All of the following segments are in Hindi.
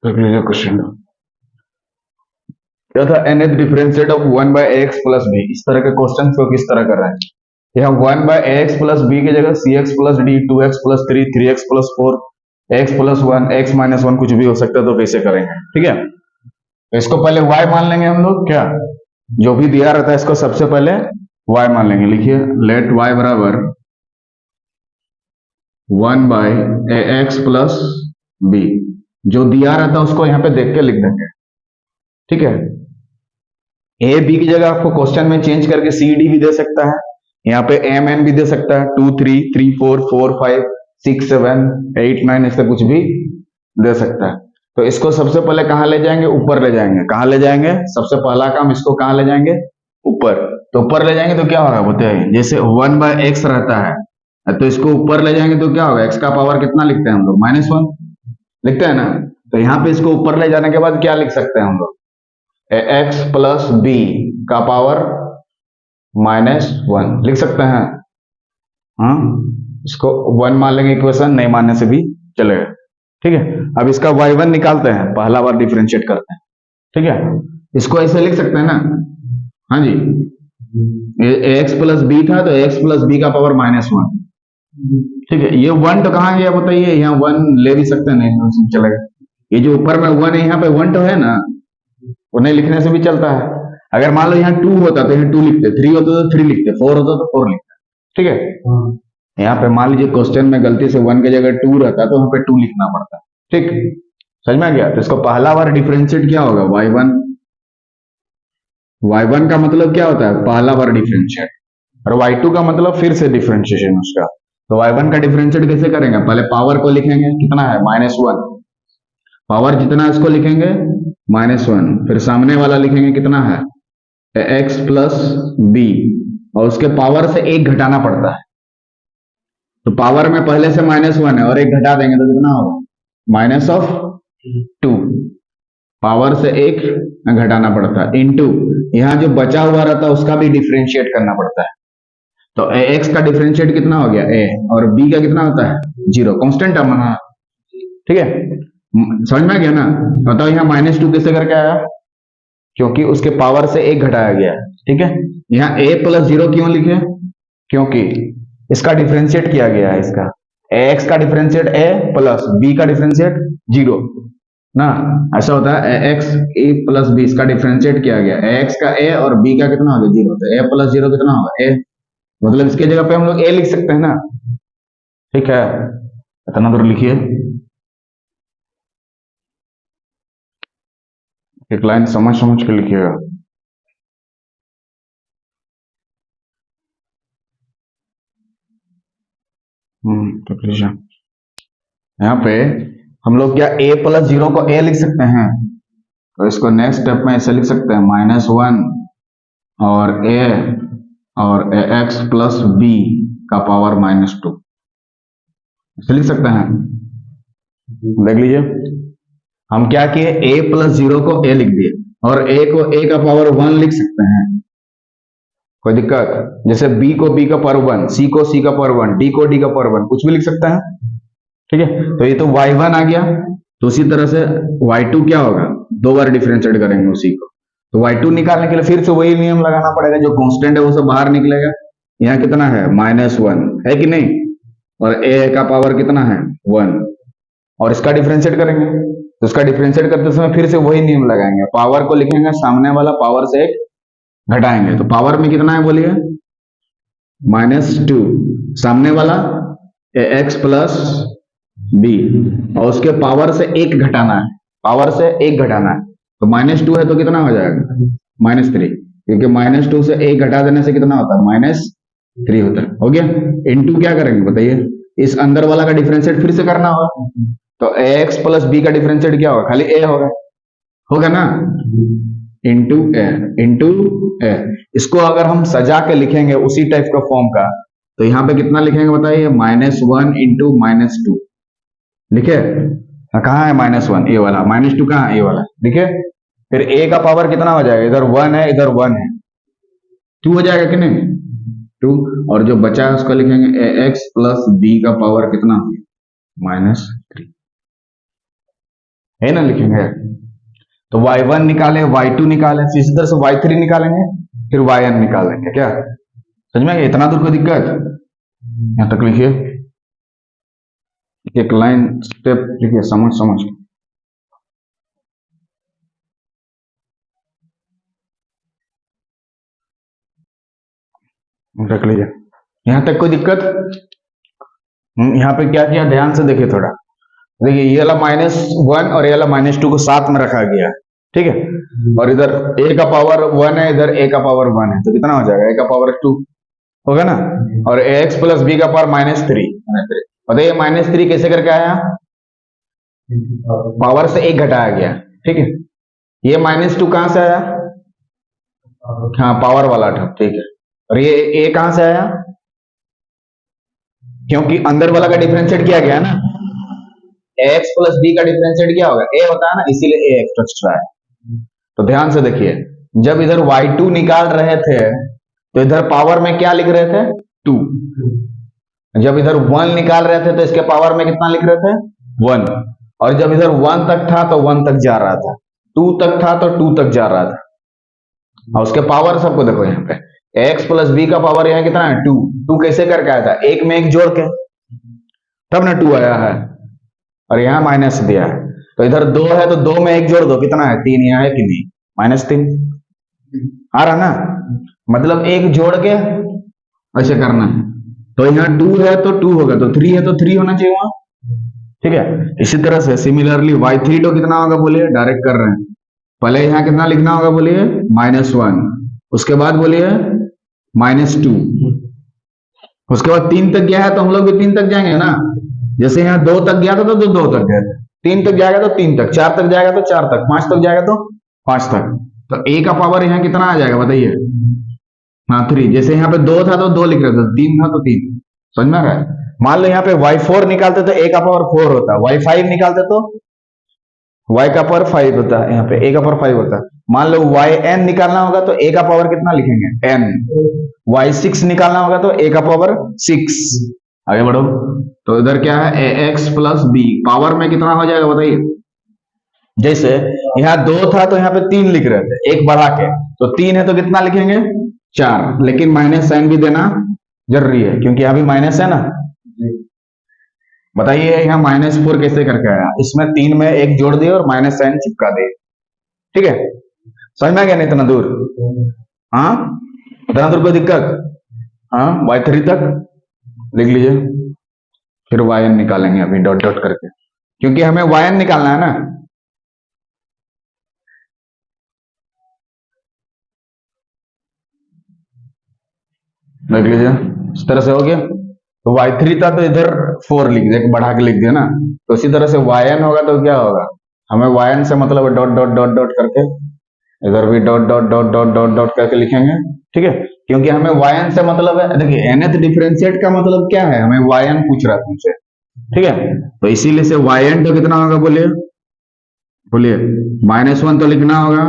देख लीजिए क्वेश्चन क्या था। nth differentiate of 1 by x plus b. इस तरह के क्वेश्चन को किस तरह कर रहे हैं। यहाँ 1 बाय एक्स प्लस बी की जगह C X plus D, 2x plus 3, 3x plus 4, X plus 1, X minus 1 कुछ भी हो सकता है। तो कैसे करेंगे, ठीक है। तो इसको पहले y मान लेंगे हम लोग। क्या जो भी दिया रहता है इसको सबसे पहले y मान लेंगे। लिखिए लेट y बराबर 1 बाय एक्स प्लस बी। जो दिया रहता है उसको यहाँ पे देख के लिख देंगे, ठीक है। ए बी की जगह आपको क्वेश्चन में चेंज करके सी डी भी दे सकता है। यहाँ पे एम एन भी दे सकता है, 2 3 3 4 4 5 6 7 8 9 ऐसे कुछ भी दे सकता है। तो इसको सबसे पहले कहाँ ले जाएंगे, ऊपर ले जाएंगे। कहाँ ले जाएंगे, सबसे पहला काम इसको कहाँ ले जाएंगे, ऊपर। तो ऊपर ले जाएंगे तो क्या होगा बताइए। जैसे 1 बाय एक्स रहता है तो इसको ऊपर ले जाएंगे तो क्या होगा, एक्स का पावर कितना लिखते हैं हम लोग, -1 लिखते हैं ना। तो यहाँ पे इसको ऊपर ले जाने के बाद क्या लिख सकते हैं हम लोग, एक्स प्लस बी का पावर -1 लिख सकते हैं। हाँ, इसको 1 मान लेंगे इक्वेशन, नहीं मानने से भी चलेगा, ठीक है। अब इसका y1 निकालते हैं, पहला बार डिफरेंशिएट करते हैं, ठीक है। इसको ऐसे लिख सकते हैं ना, हाँ जी। एक्स प्लस बी था तो एक्स प्लस बी का पावर -1, ठीक है। ये 1 तो कहाँ गया बताइए, यहाँ 1 ले भी सकते हैं, नहीं चलेगा। ये जो ऊपर में 1 है यहाँ पे 1 तो है ना, उन्हें लिखने से भी चलता है। अगर मान लो यहाँ 2 होता तो यहाँ 2 लिखते, 3 होता तो 3 लिखते, 4 होता तो 4 लिखते, ठीक है। यहाँ पे मान लीजिए क्वेश्चन में गलती से 1 की जगह 2 रहता तो वहां पे 2 लिखना पड़ता, ठीक। समझ में आ गया। तो इसको पहला बार डिफरेंशिएट क्या होगा, y1। y1 का मतलब क्या होता है, पहला बार डिफरेंशिएट। और y2 का मतलब फिर से डिफरेंशिएशन उसका। तो y1 का डिफरेंशिएट कैसे करेंगे, पहले पावर को लिखेंगे, कितना है -1, पावर जितना इसको लिखेंगे -1, फिर सामने वाला लिखेंगे कितना है, एक्स प्लस बी, और उसके पावर से 1 घटाना पड़ता है। तो पावर में पहले से -1 है और 1 घटा देंगे तो कितना होगा, -2। पावर से 1 घटाना पड़ता है, इंटू यहाँ जो बचा हुआ रहता है उसका भी डिफरेंशिएट करना पड़ता है। तो एक्स का डिफरेंशिएट कितना हो गया a, और b का कितना होता है 0, कांस्टेंट टर्म है, ठीक है। समझ में आ गया ना। बताओ यहाँ -2 कैसे करके आया, क्योंकि उसके पावर से 1 घटाया गया, ठीक है। यहाँ a प्लस 0 क्यों लिखे, क्योंकि इसका डिफरेंशिएट किया गया है। इसका x का डिफरेंशिएट a प्लस b का डिफरेंशिएट 0 ना, ऐसा होता है। x a प्लस b इसका डिफरेंशिएट किया गया, x का a और b का कितना होगा 0, तो a प्लस 0 कितना होगा a, मतलब इसके जगह पे हम लोग a लिख सकते हैं ना, ठीक है। इतना दूर लिखिए, एक लाइन समझ समझ के लिखिएगा। तो लीजिए यहाँ पे हम लोग क्या a प्लस 0 को a लिख सकते हैं, तो इसको नेक्स्ट स्टेप में ऐसे लिख सकते हैं -1 और a और x प्लस b का पावर -2 ऐसे लिख सकते हैं। देख लीजिए हम क्या किए, a प्लस 0 को a लिख दिए और a को a का पावर 1 लिख सकते हैं, कोई दिक्कत। जैसे b को b का पावर 1, c को c का पावर 1, d को d का पावर 1, कुछ भी लिख सकता है, ठीक है। तो ये तो y1 आ गया। तो उसी तरह से y2 क्या होगा, 2 बार डिफरेंशिएट करेंगे उसी को। तो y2 निकालने के लिए फिर से वही नियम लगाना पड़ेगा, जो कांस्टेंट है वो सब बाहर निकलेगा। यहाँ कितना है -1 है कि नहीं, और a का पावर कितना है 1, और इसका डिफरेंशिएट करेंगे। तो इसका डिफरेंशिएट करते समय फिर से वही नियम लगाएंगे, पावर को लिखेंगे सामने वाला पावर से 1 घटाएंगे। तो पावर में कितना है बोलिए, -2, सामने वाला x प्लस b, और उसके पावर से 1 घटाना है, पावर से 1 घटाना है। तो -2 है तो कितना हो जाएगा -3, क्योंकि -2 से 1 घटा देने से कितना होता है -3 होता है। हो गया। इनटू क्या करेंगे बताइए, इस अंदर वाला का डिफरेंशिएट फिर से करना होगा। तो x प्लस बी का डिफरेंशिएट क्या होगा, खाली a होगा ना, इंटू ए। इसको अगर हम सजा के लिखेंगे उसी टाइप का फॉर्म का, तो यहाँ पे कितना लिखेंगे बताइए, -1 इंटू -2 लिखे। कहाँ है -1, ए वाला, -2 कहाँ है, ए वाला लिखे। फिर a का पावर कितना हो जाएगा, इधर 1 है इधर 1 है, 2 हो जाएगा कि नहीं 2, और जो बचा है उसको लिखेंगे x प्लस बी का पावर कितना -3। है ना, लिखेंगे। तो y1 निकाले, y2 निकाले, इसी तरह से y3 निकालेंगे, फिर yn निकालेंगे। क्या समझ में आ गया? इतना दूर कोई दिक्कत? यहां तक लिखिए, एक लाइन स्टेप लिखिए, समझ समझ के। रख लीजिए। यहां तक कोई दिक्कत? यहाँ पे क्या किया, ध्यान से देखिए थोड़ा। देखिए ये वाला -1 और ये वाला -2 को साथ में रखा गया है, ठीक है। और इधर a का पावर 1 है, इधर a का पावर 1 है, तो कितना हो जाएगा? a का पावर 2 होगा ना। और ax प्लस b का पावर -3। बताइए -3 कैसे करके आया? पावर से 1 घटाया गया, ठीक है। ये -2 कहां से आया? हाँ, पावर वाला टर्म, ठीक है। और ये a कहां से आया? क्योंकि अंदर वाला का डिफरेंशिएट किया गया ना, ax प्लस b का डिफरेंशिएट क्या होगा? a होता है ना, इसीलिए a एक्स्ट्रा है। तो ध्यान से देखिए, जब इधर y2 निकाल रहे थे तो इधर पावर में क्या लिख रहे थे? 2। जब इधर 1 निकाल रहे थे तो इसके पावर में कितना लिख रहे थे? 1। और जब इधर 1 तक था तो 1 तक जा रहा था, 2 तक था तो 2 तक जा रहा था। और उसके पावर सबको देखो, यहाँ पे x प्लस b का पावर यहाँ कितना है? 2। 2 कैसे करके आया था? एक में एक जोड़ के, तब ना 2 आया है। और यहाँ माइनस दिया है, तो इधर 2 है तो 2 में एक जोड़ दो, कितना है? 3। यहाँ है कि नहीं? -3 आ रहा ना। मतलब एक जोड़ के ऐसे करना है। तो यहाँ 2 है तो 2 होगा, तो 3 है तो 3 होना चाहिए वहां, ठीक है। इसी तरह से सिमिलरली y3 तो कितना होगा बोलिए? डायरेक्ट कर रहे हैं। पहले यहाँ कितना लिखना होगा बोलिए? -1। उसके बाद बोलिए -2। उसके बाद 3 तक गया है तो हम लोग भी 3 तक जाएंगे ना। जैसे यहाँ 2 तक गया था तो 2 तक गया था, 3 तक जाएगा तो 3 तक, 4 तक जाएगा तो 4 तक, 5 तक जाएगा तो 5 तक। तो a का पावर यहाँ कितना आ जाएगा बताइए? हाँ, 3। जैसे यहाँ पे 2 था तो 2 लिख रहे थे, 3 था तो 3। समझ में आ रहा है? मान लो यहाँ पे y4 निकालते तो a का पावर 4 होता, y5 निकालते तो y का पावर 5 होता है, यहाँ पे a का पावर 5 होता है। मान लो yn निकालना होगा तो a का पावर कितना लिखेंगे? n। y6 निकालना होगा तो a का पावर 6। आगे बढ़ो। तो इधर क्या है? ax प्लस b, पावर में कितना हो जाएगा बताइए? जैसे यहाँ 2 था तो यहाँ पे 3 लिख रहे थे, एक बढ़ा के, तो 3 है तो कितना लिखेंगे? 4। लेकिन माइनस साइन भी देना जरूरी है, क्योंकि यहाँ भी माइनस है ना। बताइए यहाँ -4 कैसे करके आया? इसमें 3 में एक जोड़ दिए और माइनस साइन चिपका दिए, ठीक है। समझ में आ गया? नहीं इतना दूर? हाँ, इतना दूर कोई दिक्कत? हाँ, y3 तक लिख लीजिए, फिर yn निकालेंगे अभी डॉट डॉट करके, क्योंकि हमें yn निकालना है ना। देख लीजिए, इस तरह से हो गया। तो y3 था तो इधर 4 लिख दिया, बढ़ा के लिख दिया ना। तो इसी तरह से yn होगा तो क्या होगा? हमें yn से मतलब डॉट डॉट डॉट डॉट करके, इधर भी dot dot dot dot dot dot करके लिखेंगे, ठीक है। क्योंकि हमें yn से मतलब है, देखिए nth डिफरेंशिएट का मतलब क्या है? हमें yn पूछ रहा है तुमसे, ठीक है। तो इसीलिए से yn तो कितना होगा बोलिए? बोलिए, -1 तो लिखना होगा,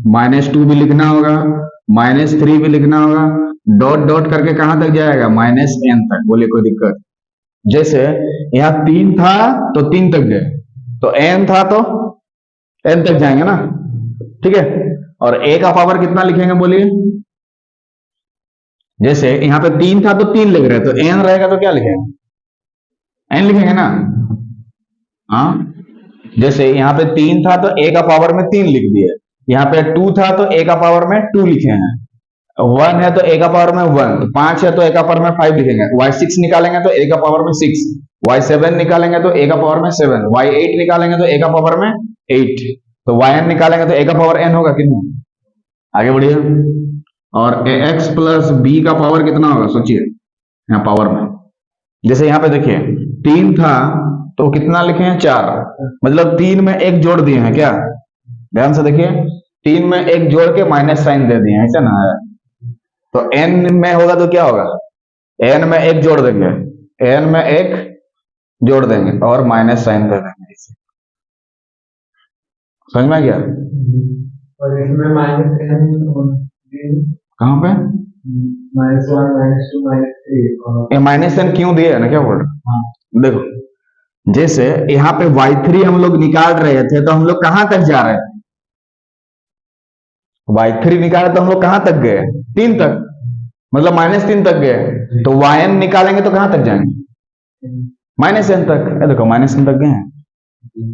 -2 भी लिखना होगा, -3 भी लिखना होगा, डॉट डॉट करके कहां तक जाएगा? -n तक। बोलिए कोई दिक्कत? जैसे यहाँ 3 था तो 3 तक गए, तो n था तो n तक जाएंगे ना, ठीक है। और a का पावर कितना लिखेंगे बोलिए? जैसे यहाँ पे 3 था तो 3 लिख रहे, तो n रहेगा तो क्या लिखेंगे? n लिखेंगे ना। हाँ, जैसे यहाँ पे 3 था तो a का पावर में 3 लिख दिए, यहाँ पे 2 था तो a का पावर में 2 लिखे हैं, 1 है तो a का पावर में 1, 5 है तो a का पावर में 5 लिखेंगे, y6 निकालेंगे तो a का पावर में 6, y7 निकालेंगे तो a का पावर में 7, y8 निकालेंगे तो a का पावर में 8, तो yn निकालेंगे तो a का पावर n होगा कितना? आगे बढ़िए। और ax प्लस b का पावर कितना होगा सोचिए, यहाँ पावर में। जैसे यहाँ पे देखिए 3 था तो कितना लिखे हैं? 4, मतलब 3 में एक जोड़ दिए हैं क्या? ध्यान से देखिए, 3 में एक जोड़ के माइनस साइन दे दिए हैं, ऐसा ना है। तो n में होगा तो क्या होगा? n में एक जोड़ देंगे, n में एक जोड़ देंगे और माइनस साइन दे देंगे, इसे समझ में आ गया? और इसमें कहाँ पे? -1 -2 -3 ये माइनस साइन क्यों दिया है ना, क्या बोल रहे? देखो जैसे यहाँ पे y3 हम लोग निकाल रहे थे तो हम लोग कहां तक जा रहे थे, y3 निकाले तो हम लोग कहां तक गए, 3 तक, मतलब -3 तक गए। तो yn निकालेंगे तो कहां तक जाएंगे, -n तक। देखो -n तक गए हैं,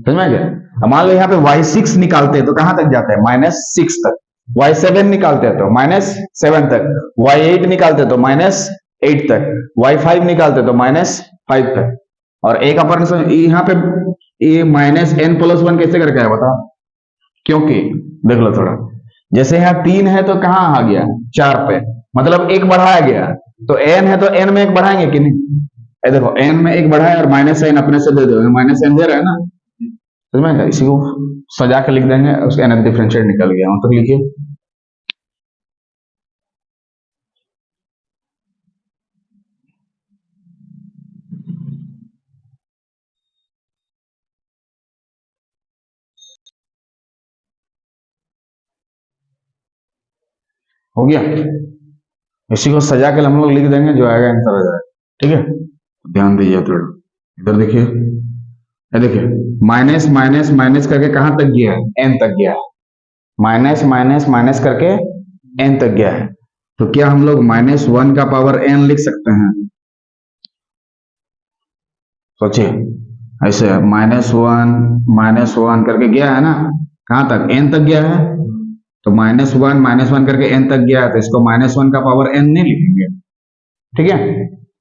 समझ में आ गया। अब मान लो यहाँ पे y6 निकालते हैं तो कहां तक जाते हैं, -6 तक। y7 निकालते हैं तो -7 तक। y8 निकालते हैं तो -8 तक। y5 निकालते हैं तो -5 तक। और एक अपन यहाँ पे ये -n+1 कैसे करके आया बताओ, क्योंकि देख लो थोड़ा, जैसे यहाँ 3 है तो कहाँ आ गया 4 पे, मतलब एक बढ़ाया गया। तो n है तो n में एक बढ़ाएंगे कि नहीं, ये देखो n में एक बढ़ाया और -n अपने से दे दो, -n दे रहा है ना, समझ में आया? इसी को सजा के लिख देंगे, उसका nth डिफरेंशिएट निकल गया। तो लिखिए हो गया, इसी को सजा के हम लोग लिख देंगे, जो आएगा आंसर आ जाएगा। ठीक है, ध्यान दीजिए थोड़ा, इधर देखिए, ये देखिए माइनस माइनस माइनस करके कहां तक गया है, n तक गया है। माइनस माइनस माइनस करके n तक गया है। तो क्या हम लोग -1 का पावर n लिख सकते हैं, सोचिए, ऐसे -1 करके गया है ना, कहां तक, n तक गया है। तो -1 करके n तक गया है, तो इसको -1 का पावर n नहीं लिखेंगे। ठीक है,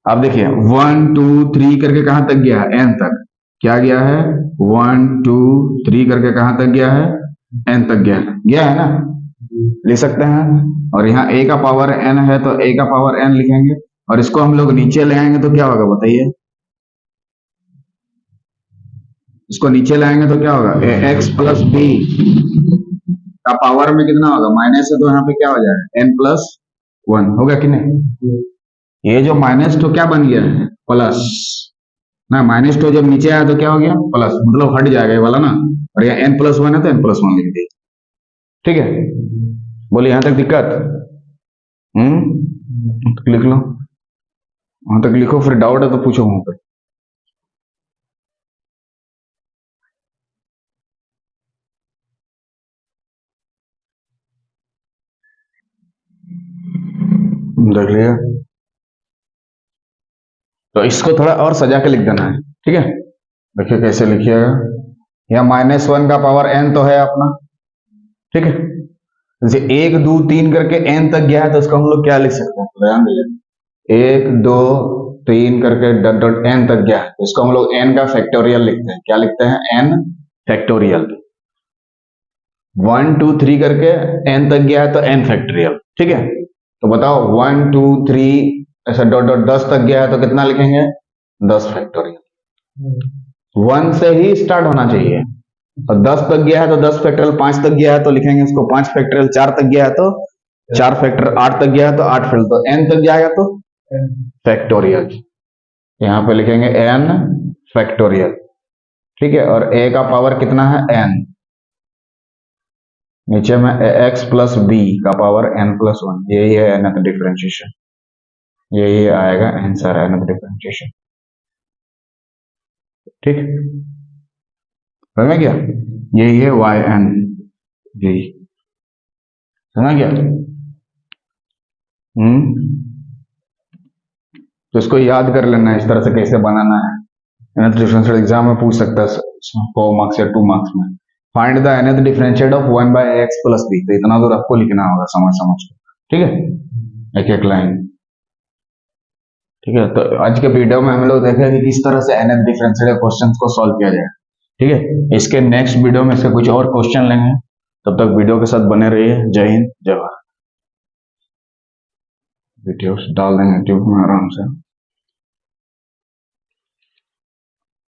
अब देखिए 1 2 3 करके कहां तक गया है, n तक। क्या गया है, 1 2 3 करके कहां तक गया है, n तक गया है ना, लिख सकते हैं। और यहाँ a का पावर n है तो a का पावर n लिखेंगे, और इसको हम लोग नीचे ले आएंगे तो क्या होगा बताइए, इसको नीचे लाएंगे तो क्या होगा, x+b का पावर में कितना होगा, माइनस है तो यहाँ पे क्या हो जाएगा, n+1 होगा कि नहीं। ये जो -2 क्या बन गया है, प्लस ना, -2 जब नीचे आया तो क्या हो गया, प्लस, मतलब हट जाएगा ये वाला ना। और ये n+1 है तो n+1 लिख दीजिए। ठीक है, बोलिए यहां तक दिक्कत, लिख लो, वहां तक लिखो, फिर डाउट है तो पूछो वहां पे। देख लिया, तो इसको थोड़ा और सजा के लिख देना है। ठीक है, देखिए कैसे लिखिएगा, यहाँ -1 का पावर n तो है अपना। ठीक है, जैसे 1 2 3 करके n तक गया है तो इसको हम लोग क्या लिख सकते हैं, ध्यान दीजिए, 1 2 3 करके डॉट डॉट n तक गया है तो इसको हम लोग n का फैक्टोरियल लिखते हैं। क्या लिखते हैं, n फैक्टोरियल। 1 2 3 करके n तक गया है तो n फैक्टोरियल। ठीक है, तो बताओ 1 2 3 ऐसा डॉट डॉट 10 तक गया है तो कितना लिखेंगे, 10 फैक्टोरियल। 1 से ही स्टार्ट होना चाहिए, और 10 तक गया है तो 10 फैक्टोरियल, 5 तक गया है तो लिखेंगे इसको 5 फैक्टोरियल, 4 तक गया है तो 4 फैक्टोरियल, 8 तक गया है तो 8 फैक्टोरियल, तो n तक जाएगा तो फैक्टोरियल, यहाँ पे लिखेंगे n फैक्टोरियल। ठीक है, और a का पावर कितना है, n, नीचे में x+b का पावर n+1, यही है nth डिफरेंशिएशन, यही आएगा आंसर nth डिफरेंशिएशन। ठीक, समझ गया, यही है yn, यही समझ गया। तो इसको याद कर लेना है, इस तरह से कैसे बनाना है। nth डिफरेंशियल एग्जाम में पूछ सकता है 4 मार्क्स या 2 मार्क्स में, find the nth differentiate of 1/x+b, तो इतना दूर आपको लिखना होगा समझ समझ के। ठीक है, एक एक लाइन। ठीक है, तो आज के वीडियो में हम लोग देखेंगे कि किस तरह से nth डिफरेंशिएट क्वेश्चंस को सॉल्व किया जाए। ठीक है, इसके नेक्स्ट वीडियो में इसके कुछ और क्वेश्चन लेंगे, तब तक वीडियो के साथ बने रहिए। जय हिंद, जय भारत। वीडियोस डाल देंगे यूट्यूब में आराम से।